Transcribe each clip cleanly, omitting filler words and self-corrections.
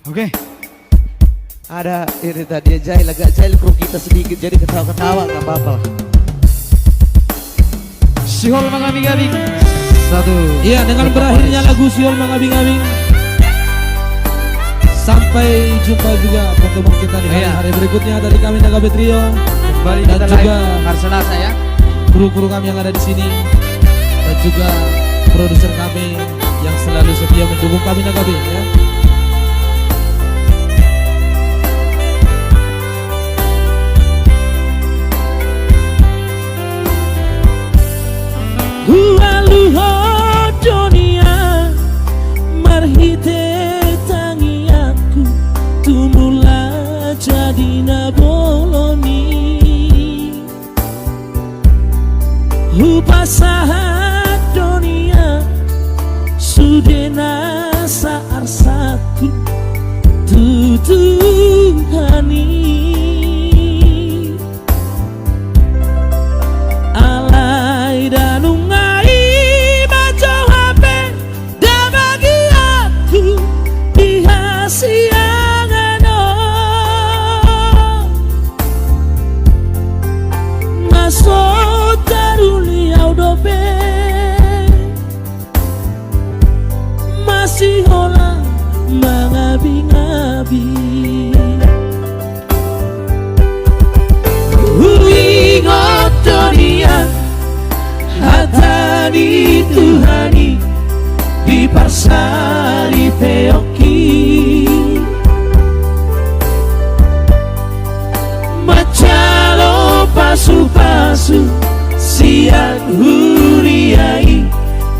Oke. Ada ini tadi jahil, agak jahil kru kita sedikit jadi ketawa-ketawa nggak apa-apa lah. Siol mengabing-abing. Satu. Iya, dengan berakhirnya lagu Siol mengabing-abing. Sampai jumpa juga pertemuan kita di hari berikutnya dari kami Nagabe Trio. Kembali dan juga Harsenasa ya. Kru-kru kami yang ada di sini dan juga produser kami yang selalu setia mendukung kami Nagabe ya. Luho dunia marhite tangi aku tumbuhlah jadi naboloni hupasahat dunia sudena saar satu tutuhani alai danung masih hola mengabing-abing ingat dunia hatta di Tuhani di parsari peoki macalo pasu-pasu siang huriai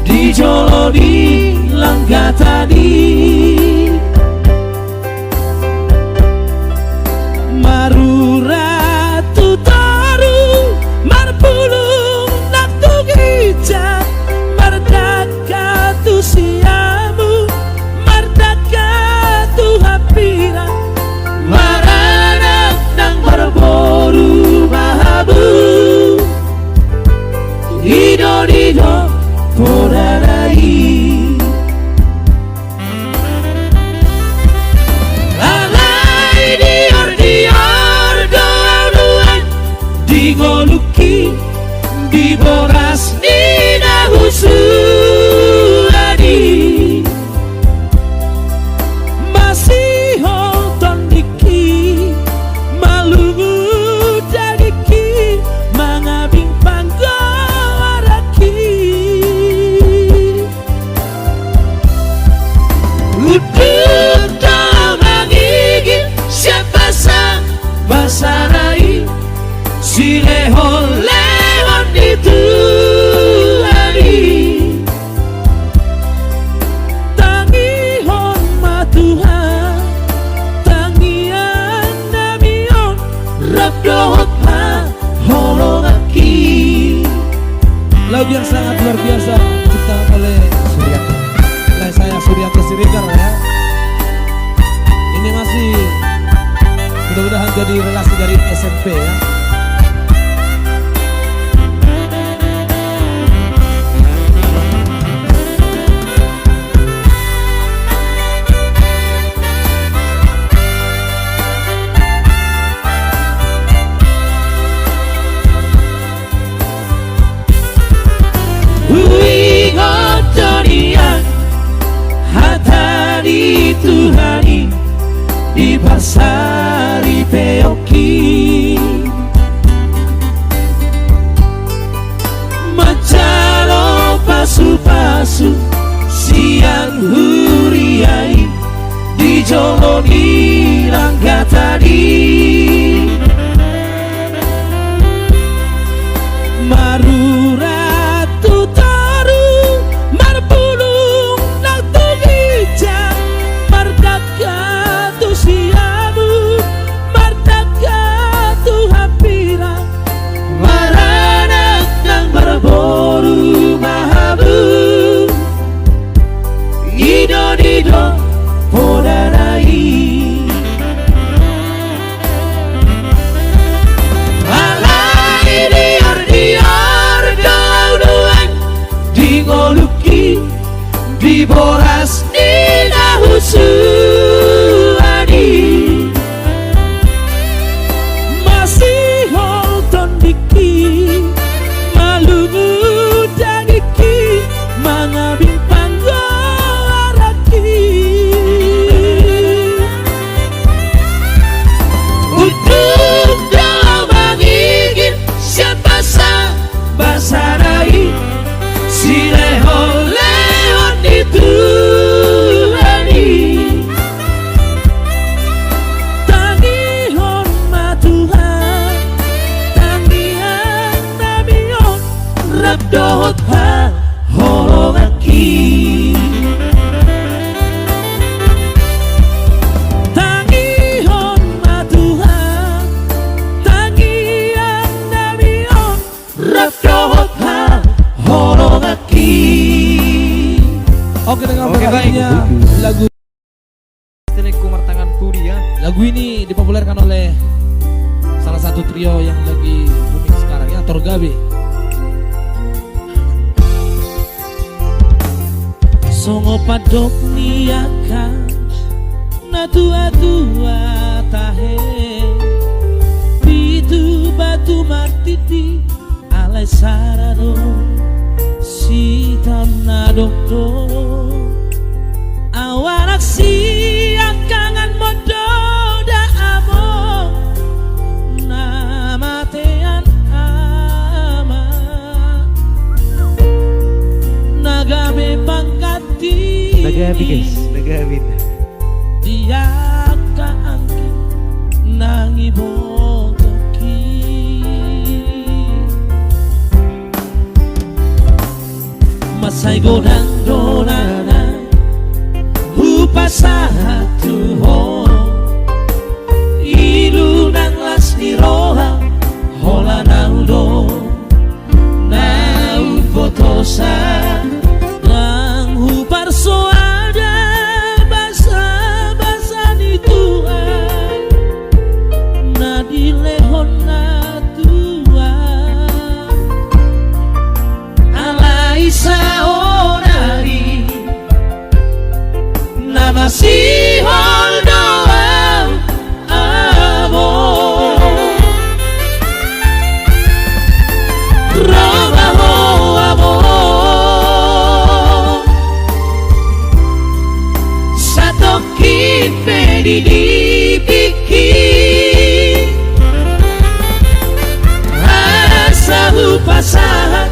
di jolo di langga tadi marura tu taru marpulung nak tu gija mardaka tu siamu mardaka tu hapira maranak nang barboru mahabu dido porarai digoluki diboras nina husuadi masih hoton diki malugu dagiki mangabing panggawaraki udut kau mangigil siapa sang basarai si lehon itu hari tangihon matuhan tangian namion rabdohot ma holongaki. Lagu yang sangat luar biasa diciptakan oleh saya Suryanto Siregar ya. Ini masih mudah-mudahan jadi relasi dari SMP ya. Hatari Tuhani di pasari peoki macalo pasu-pasu siang huriai di jolo di langga tadi marura dido podarai alai dior dauduan digoluki diboras nina husu Selanjutnya lagu Martangan Puri ya. lagu ini dipopulerkan oleh salah satu trio yang lagi booming sekarang ya, Torgabe. Songo padok niakan na tua-tua tahe pitu batu martiti alai sarado sitam na dokdo awarak si akangan modo da amo namatean ama nagabe pangkati Nagabi guys, nagabi. dia kaangkin nangibotoki masay godang donana lupa satu ho ilu nang lasti roha hola naudo nau fotosa nang hupar soada basa ni Tuhan na dilehon na Tuhan alai saonari na masihol doang amor robaho amor satu kipe dipikir asahu pasahat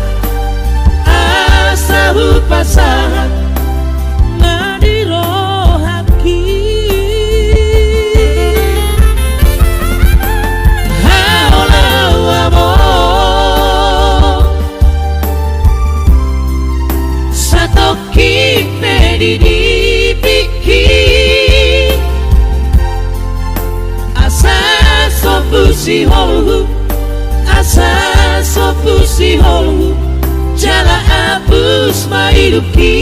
asa sopusi holu jala abus maiduki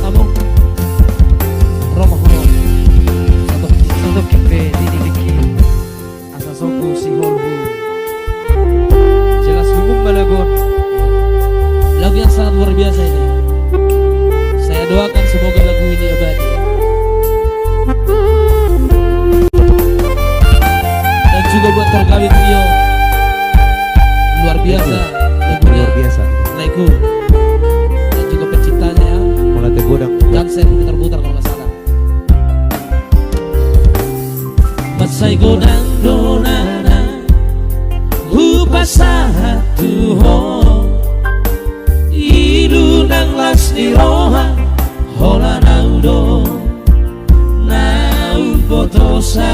kamu Roma holo satu kipe didiki asa sopusi holu jelas hukum balagon. Lagu yang sangat luar biasa ini. Saya doakan semoga lagu ini abadi dan juga buat Torgabe trio luar biasa lagunya, Luar biasa. Lagu dan juga penciptanya ya Mulai tergodang. Jansen putar-putar kalau nggak salah. Masai godang donana hupa satu ho ilu nang lasti roha hola naudo nau potosa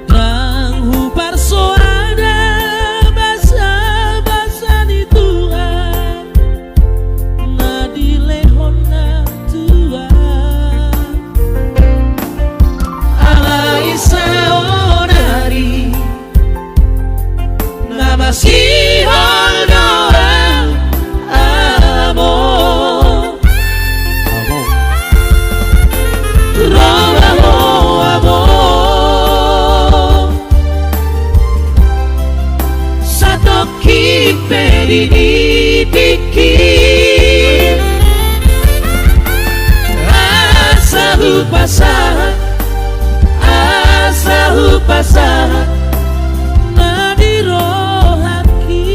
nang hupar soada basa ni Tuhan na dilehon na Tuhan alai saonari na masihol doang amor robaho amor satu kipe dipikir asa hupasahat na dirohaki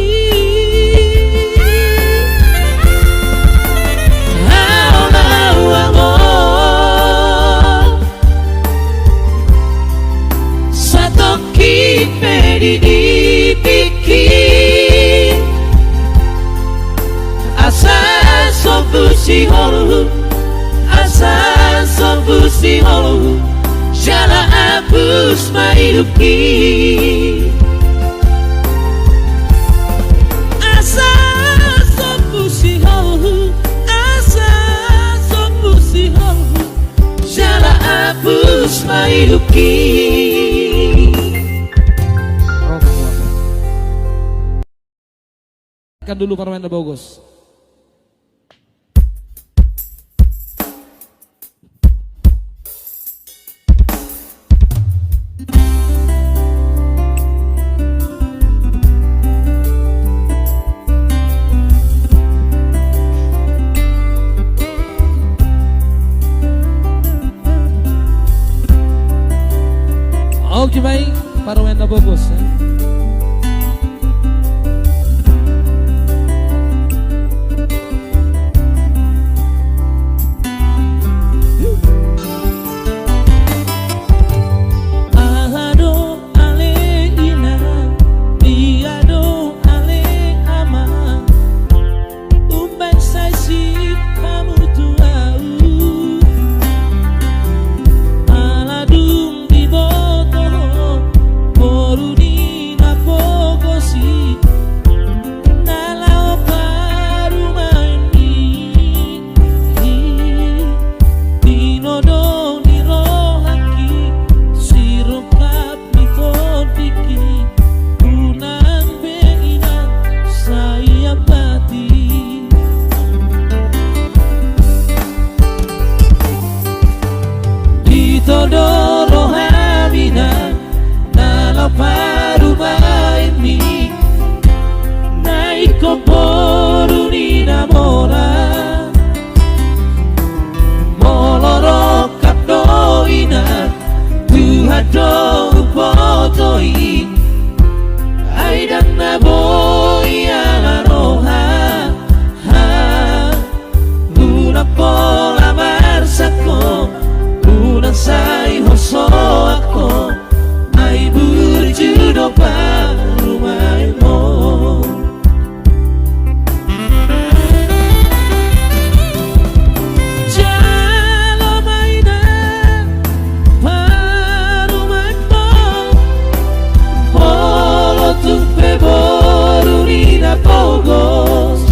hau amor satu kipe dipikir asa sopusi holu jala abus maiduki asa sopusi holu jala abus maiduki. Kan dulu Parmenda Bogos. Oke baik, para wenda bobos ya. Todo rohamina nala parumai mi naiko poru ni namora moloro kapdoina tuhado upotoi aidan naboi ala roha ha luna pola marsako sai hoso ako ay berjudo parumaimu jalo mainan parumaimu polo tumpe boru nina pogos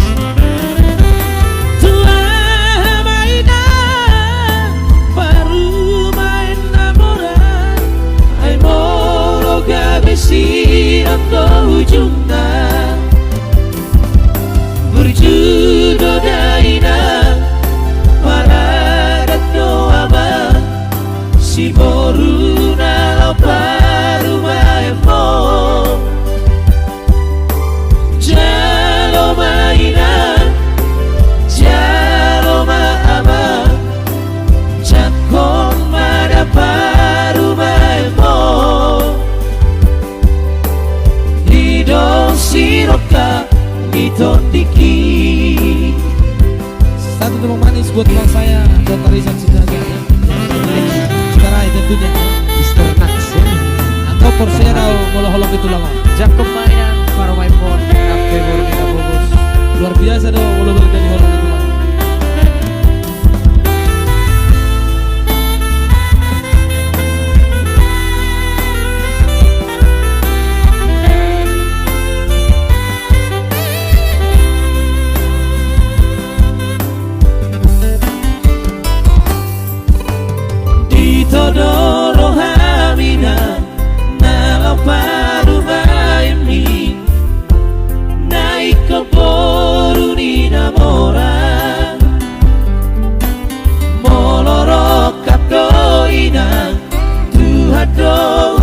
siram do ujungna berjudo daina paradat do aman si boruna lo parumaemo jalo mainan jalo maaman jakon mada parumaemo siroka mitondiki. Satu tepuk manis buat teman saya Dr. Rizal Sidraga ya. Sekarang tentunya Mr. Nax ya. Angkau porsera molo-holok itu lama. Jakob mainan Parumaimpon Kafe Borneo Bogos. Luar biasa dong molo berkali holok itu lama. Todo rohamina nala parumaimi naiko poru ni namora moloro kapdoina tuhado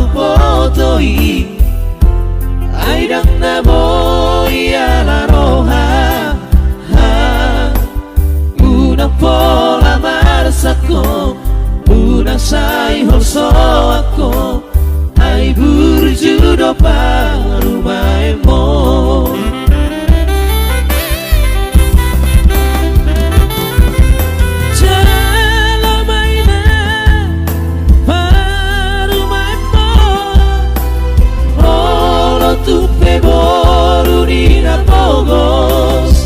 upotoi aidang naboi ala roha ha una pola marsako una sai hoso ako ay berjudo parumaimu jalo mainan parumaimu olo tupe boru nina pogos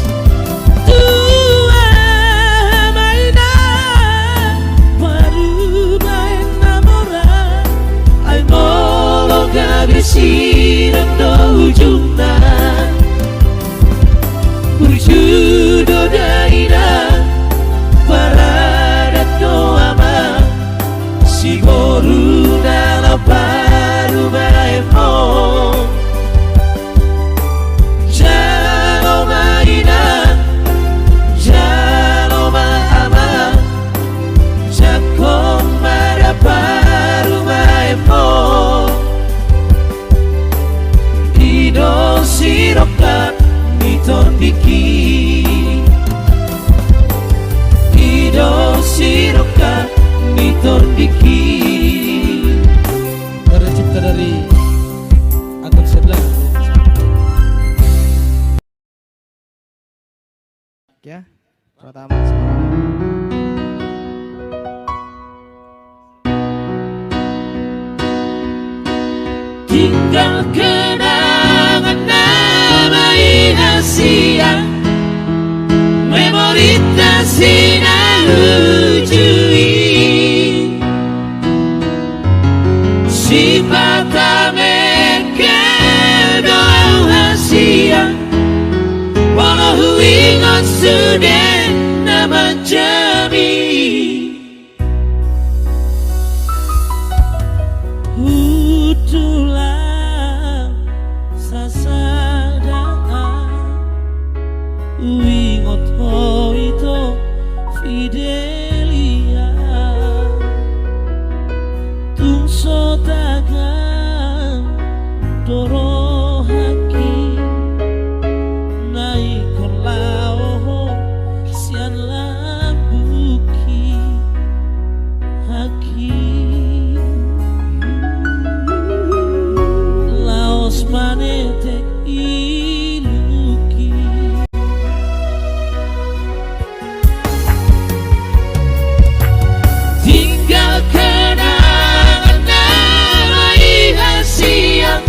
siram do ujungna berjudo daina paradat do aman si boruna la parumaimo jalo mainan jalo maaman jakon mada parumaimo siroka mitondiki ido siroka mitondiki Tercipta dari Pratama Semarang. Tinggal kenangan nama Inasia, memori tak sinalujui, sifat mekel doa Asia, walau ingat sudah nama jami. Utulah sasadaan wingot itu fidelia tungso tagan doro haki naik korlao sian lambuki haki laos manetek iluki. Tinggal kenangan nama Asia,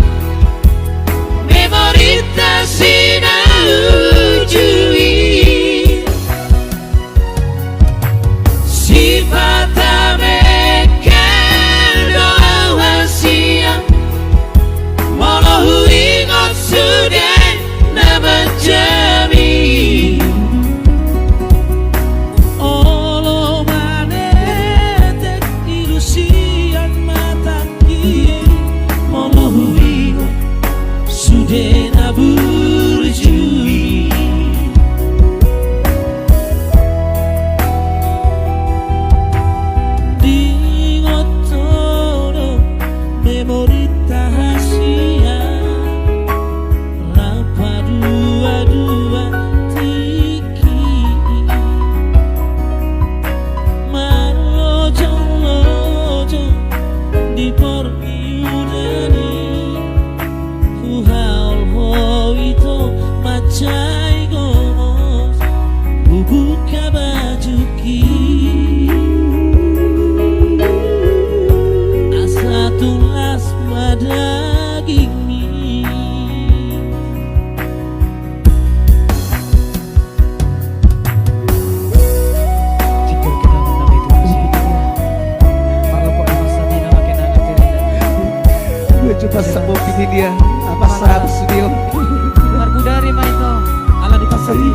memori tak sinalujui, sifat mekel doa Asia, walau ingat sudah nama jami. Olo manetek ilusian mataki, walau ingat sudah naburjui. Dingot todo memori tahasia, rapa dua-dua tiki, marlojong-lojong di permiudani, huhaul ho itu macai gomos, buka bajuki, asa tulas madagingmi. Jika kenangan nama itu masih hidup ya, para pokok sabi nama kenangan terindah. Gue coba sama ini dia, apa sahabat studio. Margudari Maito, Ala di pasar di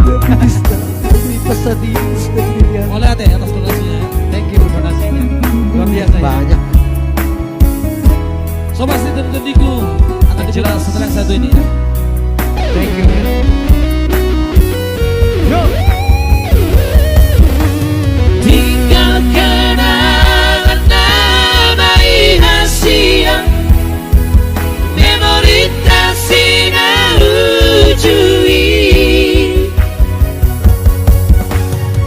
pasar di studio dia. oleh ate atas donasinya. Thank you donasinya, Luar biasa ya. banyak. Sobat Situ Tendiku akan dijelas setelah yang satu ini ya. Thank you. Yo. Tinggal kenangan nama Asia, memori tak sinalujui,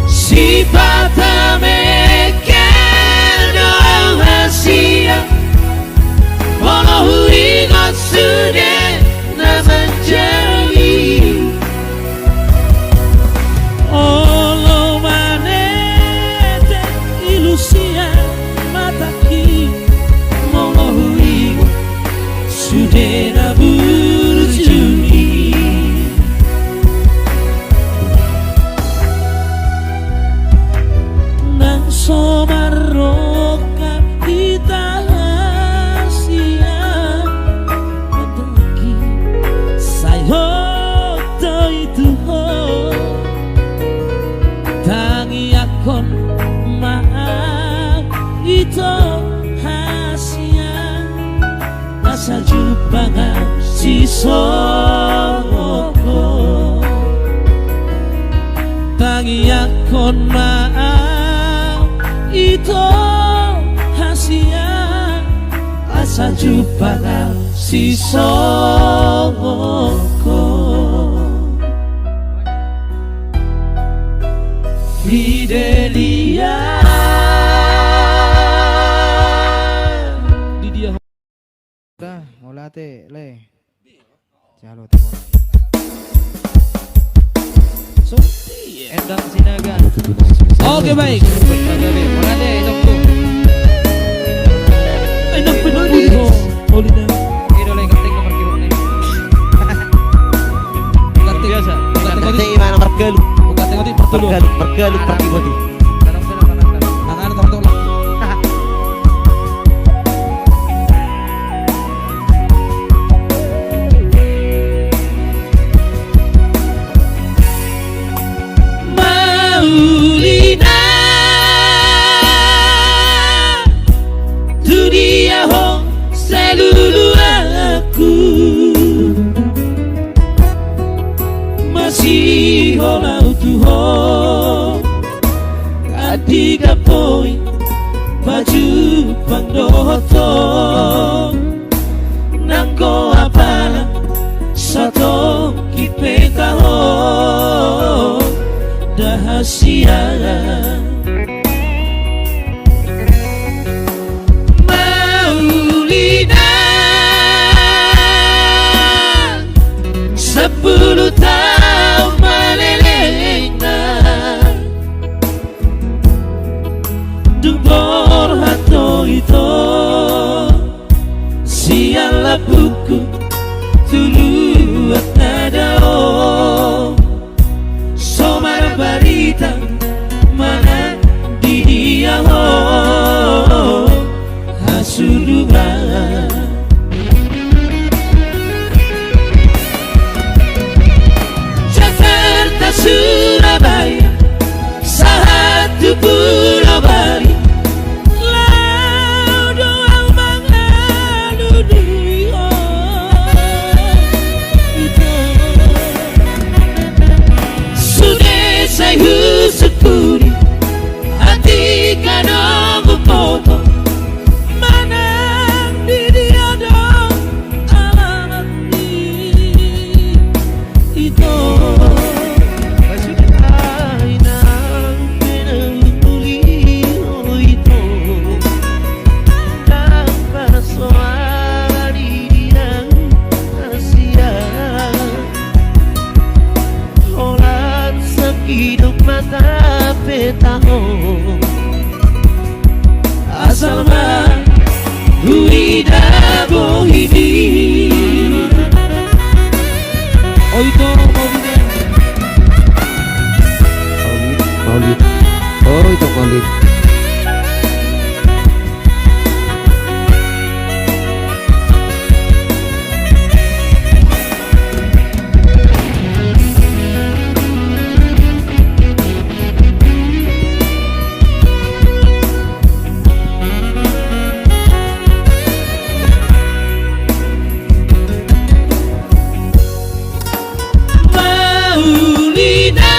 sifat mekel doa Asia, walau ingat sudah nama jami. Olo manetek ilusian mataki, walau ingat sudah naburjui. Nang somaroka kita Asia, mataki sayo to itu ho, tangi akon maaf itu Asia, asal jubangan si songoko, tangi akon maaf itu Asia, asal jubangan si songoko. Fidelia di dia. Udah, mau latih, le. Jalo tuh. Endang Sinaga. Oke baik. Mana deh itu tuh? Endang Penuh. Olina. Ini oleh keting nomor kilo nih. Biasa. Kasi mana markelu, markelu pagi bodi. Tanong sila kanan. Tangan tolong. Maulina, tu dia ho seluruh aku masih holau tuho katiga poin baju pangdoto nangko apala satu kipeta ho rahasia Maulina 10 tahun melelehna Dubor hato itu siala buku tuluat nadao Somara barita mana di dia ho hasuduga Jakarta Surabaya satu pulau Bali lau doang mengadu saya husukuri hati kanong foto manang di dia dong alamat itu ay nang pinuli itu nang pasoal di dia Asia olat hidup mata petaho asal mah huida bohidi Oito Maulida. Maulid. Oh itu maulid. Maulina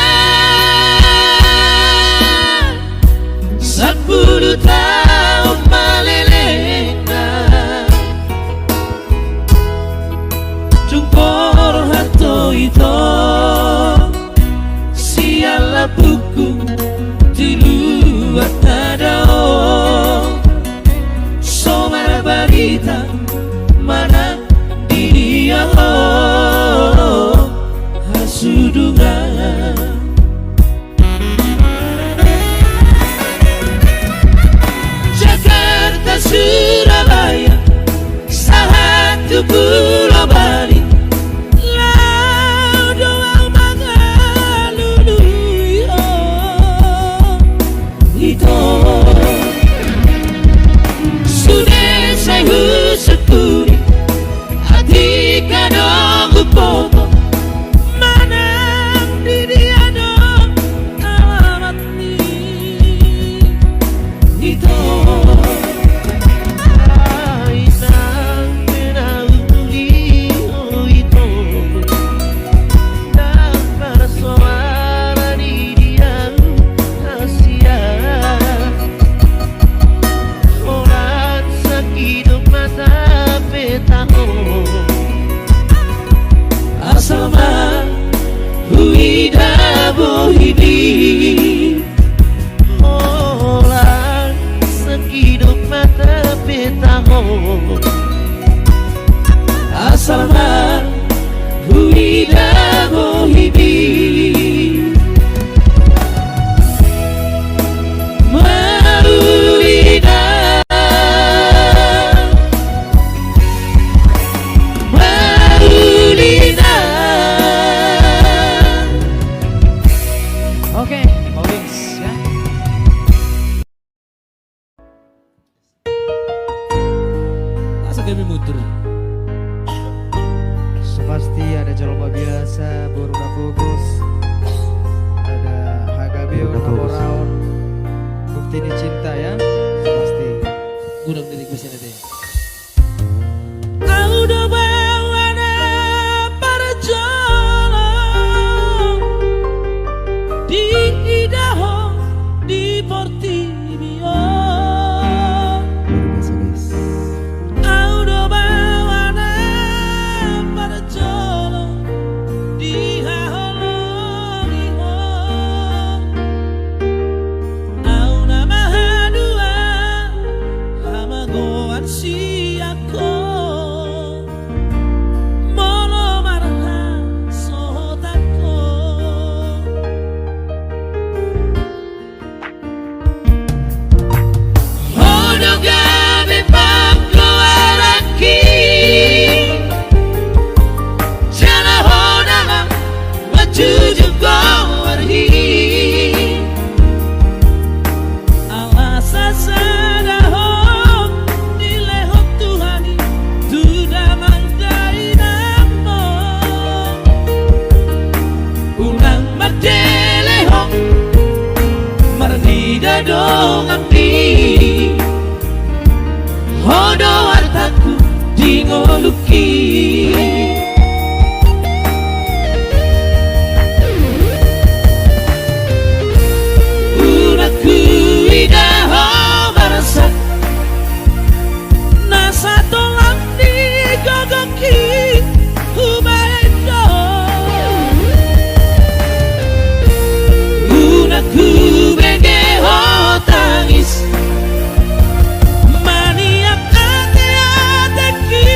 muter. Pasti ada Jalma Biasa, Boruna Fokus, ada Hagabio, Lamoraon, Bukti Ini Cinta ya, pasti. Gudang diri gue sini deh. Audo bawana parjolo di Idaho di Portimio. Audo bawana parjolo di Haholongiho. Auna mahadua hamagoan siako. Dong abdi hodo wartaku di ngoluki. Unaku Idaho barasa nasa tolak di gogoki ubaedo. Unaku tangis maniak ate-ateki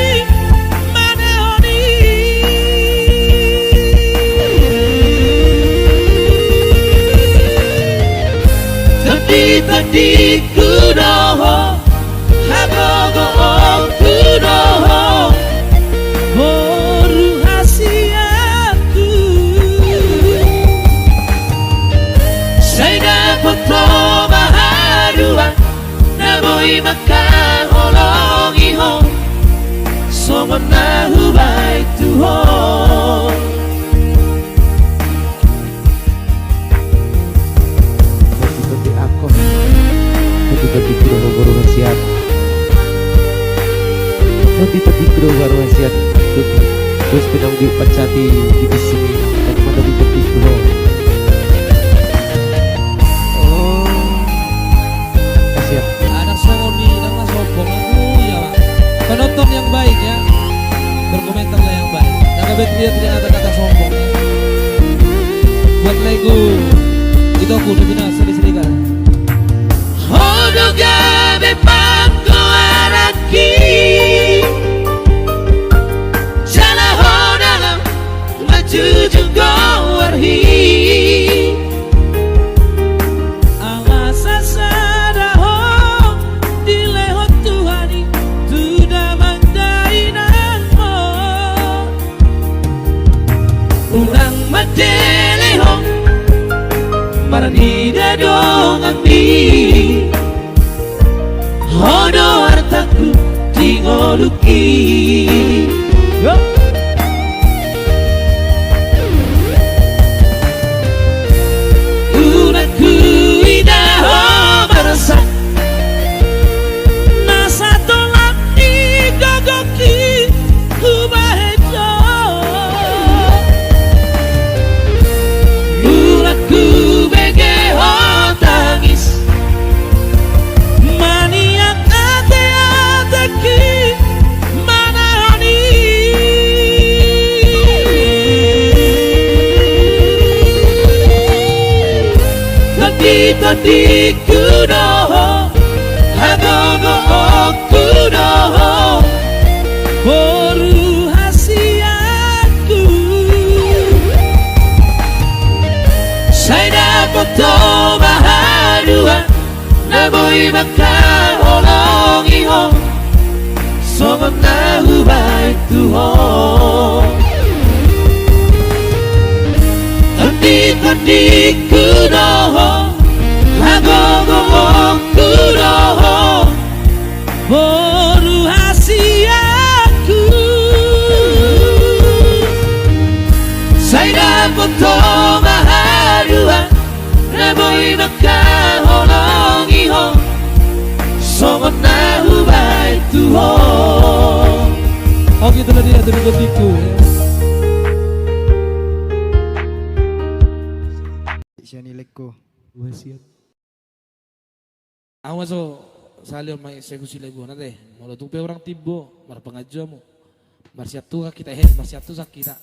manehoni. Tadi kudoho hagogo kudoho boru hasiaku. Saya foto Naboy makan olongi ho, someone na hubay to ho. Pati ako, pati kuro baru nasihat. Pati kuro baru nasihat. Terus pinang dipacati di sini, dan pati kuro. Penonton yang baik ya, berkomentarlah yang baik. Jangan dia tidak ada kata sombong ya. Buat lagu itu aku lebih nasa disediakan. Hodo gabe pangko araki, jala hodalam maju juga warhi. Maranida dong abdi hodo hartaku di ngoluki. Unaku Idaho barasa nasa tolak di gogoki ubahejo. Unaku tangis maniak ate-ateki manehoni. Tadi kudoho hagogo kudoho boru hasiaku. Saya foto bahadua naboy makan olongi ho, someone na hubay tuho. Tadi kudoho hagogo kudoho boru hasiaku. boy makaholongi ho songon nahu baik tuho. Oh gitulah dia tuh dikutiku ya. Siya nilagko. Wasiat. Ako maso salion may eksekusi lagi nate. Mau tupe orang tibo, mar pengajo mo. Marsiatu ka kita marsiatu sa kita.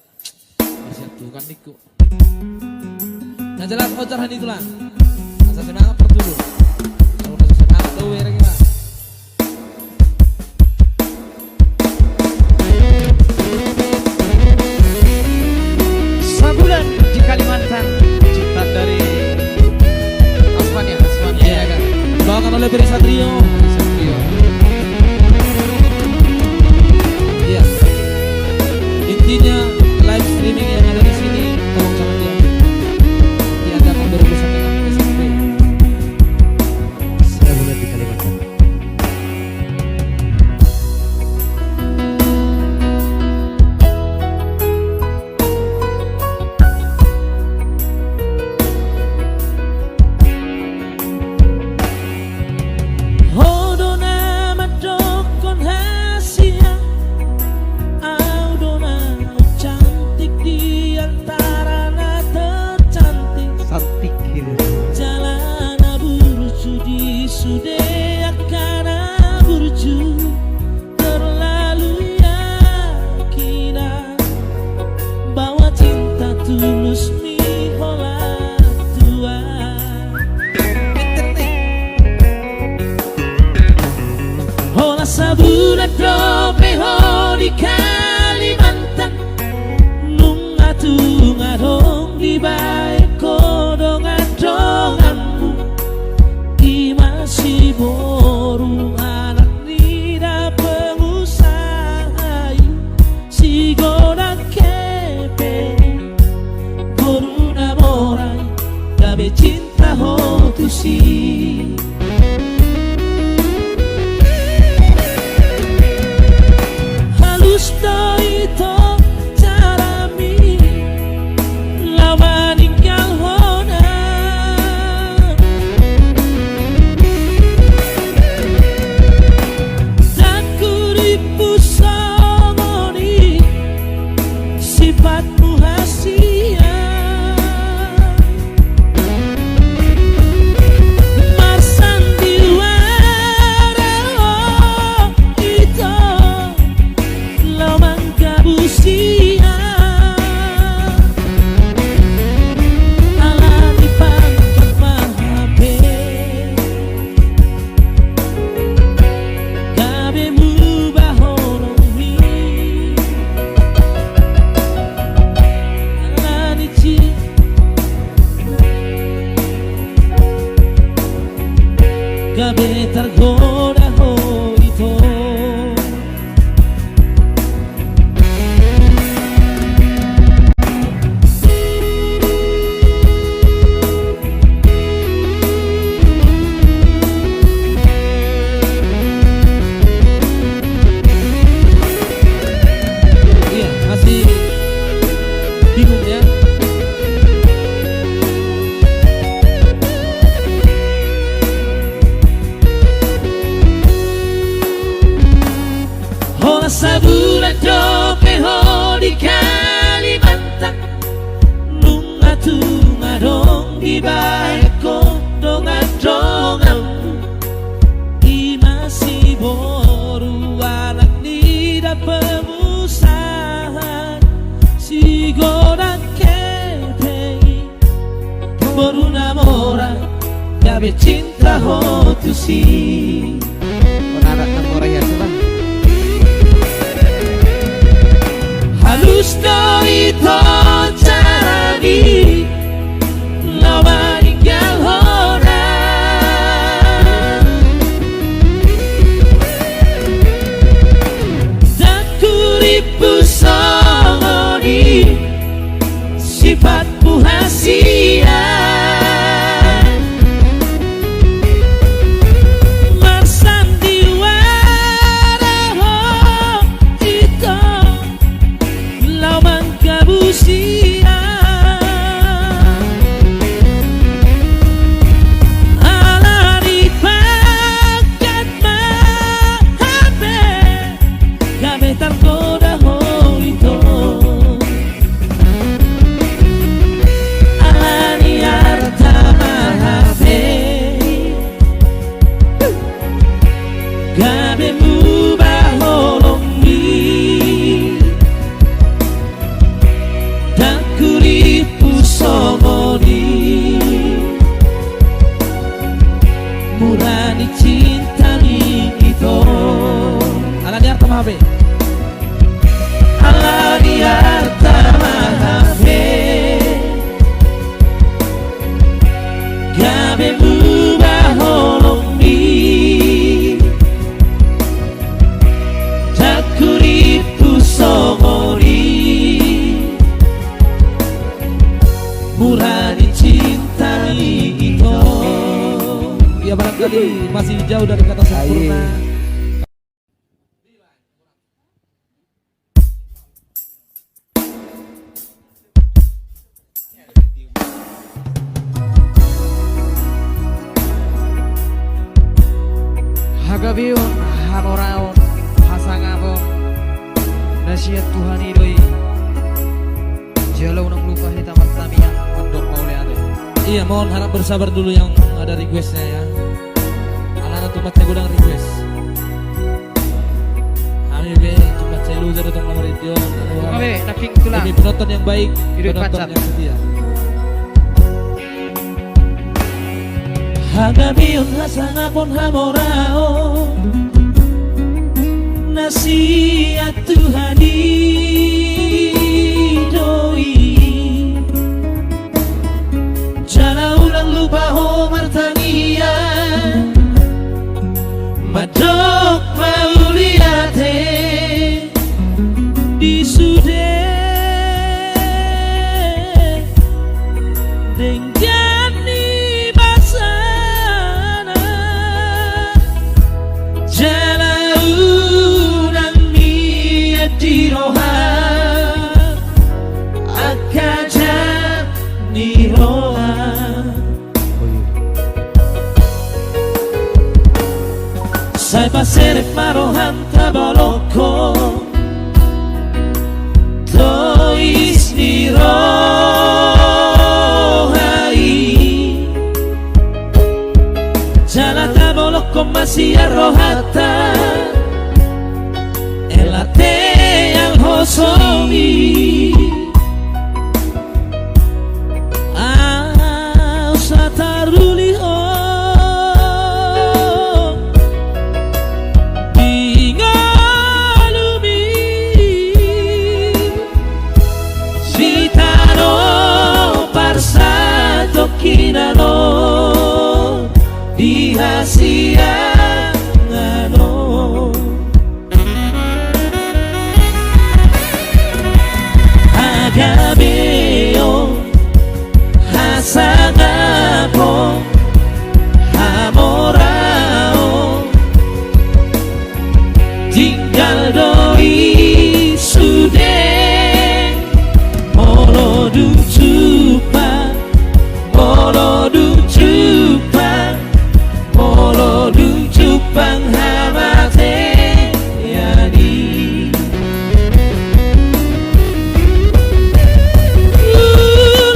Marsiatu kan niku. Nah jelas ocaran itulah. Asa semangat pertulu. Kalau asa semangat tuh lagi lah. Sabulan di Kalimantan, ciptaan dari Asman ya kan. Dibawakan oleh Beri Satrio. Iya. Intinya live streaming yang ada di sini tolong jangan diambil. Diadakan berurusan dengan SMP. Sabulan di Kalimantan. Sabulan dopeho di Kalimantan nung atung adong di baik kodongan donganmu di masih boru anak nida pengusaha si godang kepe boru namorai gabe cinta hotusi. Gusto ito carami lawan ingkang hona Zakuripu somoni sifatmu hasia Marsan diwara ito Usia ala di pangkat mahape gabe mu bahoromi ala di ci gabe tergoda ho itu. Sabulan dopeho di Kalimantan nung atung adong di baik kodongan donganmu di masih boru anak nida pengusaha si godang kepengi boru namora gabe cinta hotusi. Penarak namora ya coba. Halus do ito carani lawan ingkang hona Zakuripu somoni sifatmu hasia Marsan diwara ito Lawan kabusia Murani cinta itu Ala di arta mahabe ala di harta mahabe gabe mubah holong di takuripu songori Murani cinta itu. Ya barangkali masih jauh dari kata sempurna. Hagabiun, hamoraun, hasangabon, nasihat Tuhan idoi. Jalau nang lupa hitam tamiya, pondok mauliade. Iya, mohon harap bersabar dulu yang ada requestnya ya. Anak-anak tempat saya gudang request. Kami be tempat saya loser datang nomor itu. Kami naping tulang. Demi penonton yang baik, Hidup penonton pacat. yang setia. Hagabiun hasangapon hamorao nasihat Tuhan idoi jala ulang lupa ho martania madok mauliate di sude dengjani basana jala ulang niat di roha akajan ni roha sai pasere marohan tabaloko tois ni rohai jala tabaloko masih rohata elate al hosomi sataruli ho bingalumi sitano parsato kinano dihasiangano agabeo hasangako hamorao tinggal doi sude molodu cupa molodu cupa molodu cupang hamate yani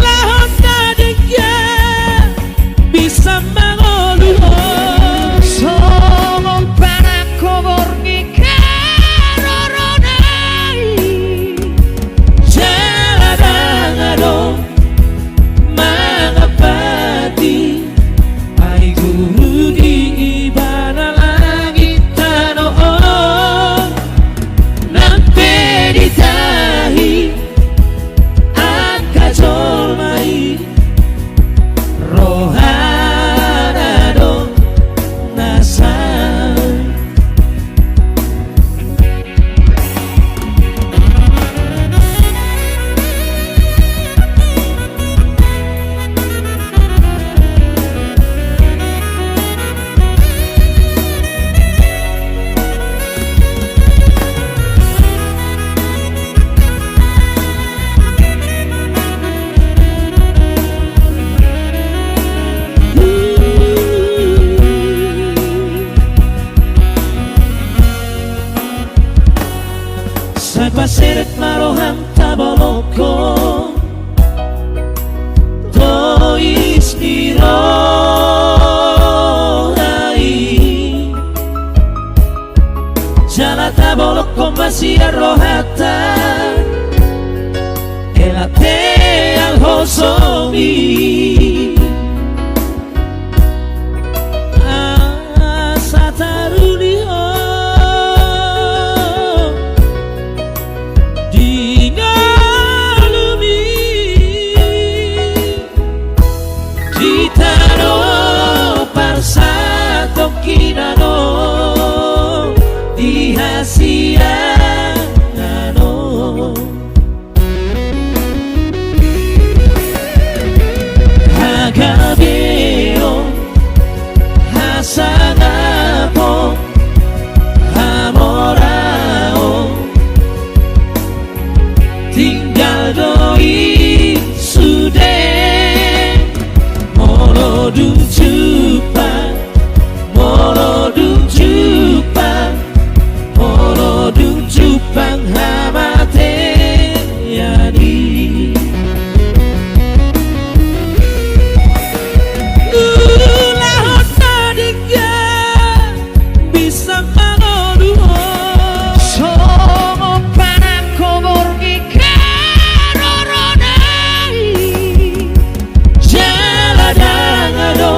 lahon nadengya bisa mangoluh Somong panako borngi karoronai. jaladangado mangapati ay guru di ibana langit tanoon nang peditahi at kajolmai rohanado nasa sa paseret marohan tabaloko tois nirohai jala tabaloko masih rohata elate al hosomi kinano di hasianano Hagabeo Hasanapo Hamorao tinggal doi sudah molodum jupa molodum jupang hamate yani lahon tadiga bisa mangoduho songo panang kubur ikaroronai jaladangado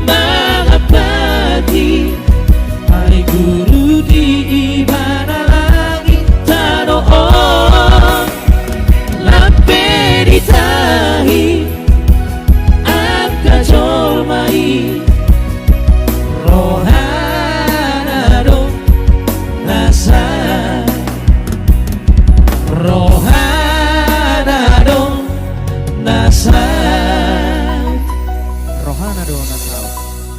mangapati hari guru di ibana langit tanoon lampe ditahi akajol mai rohanado nasa rohanado nasa Rohana dong.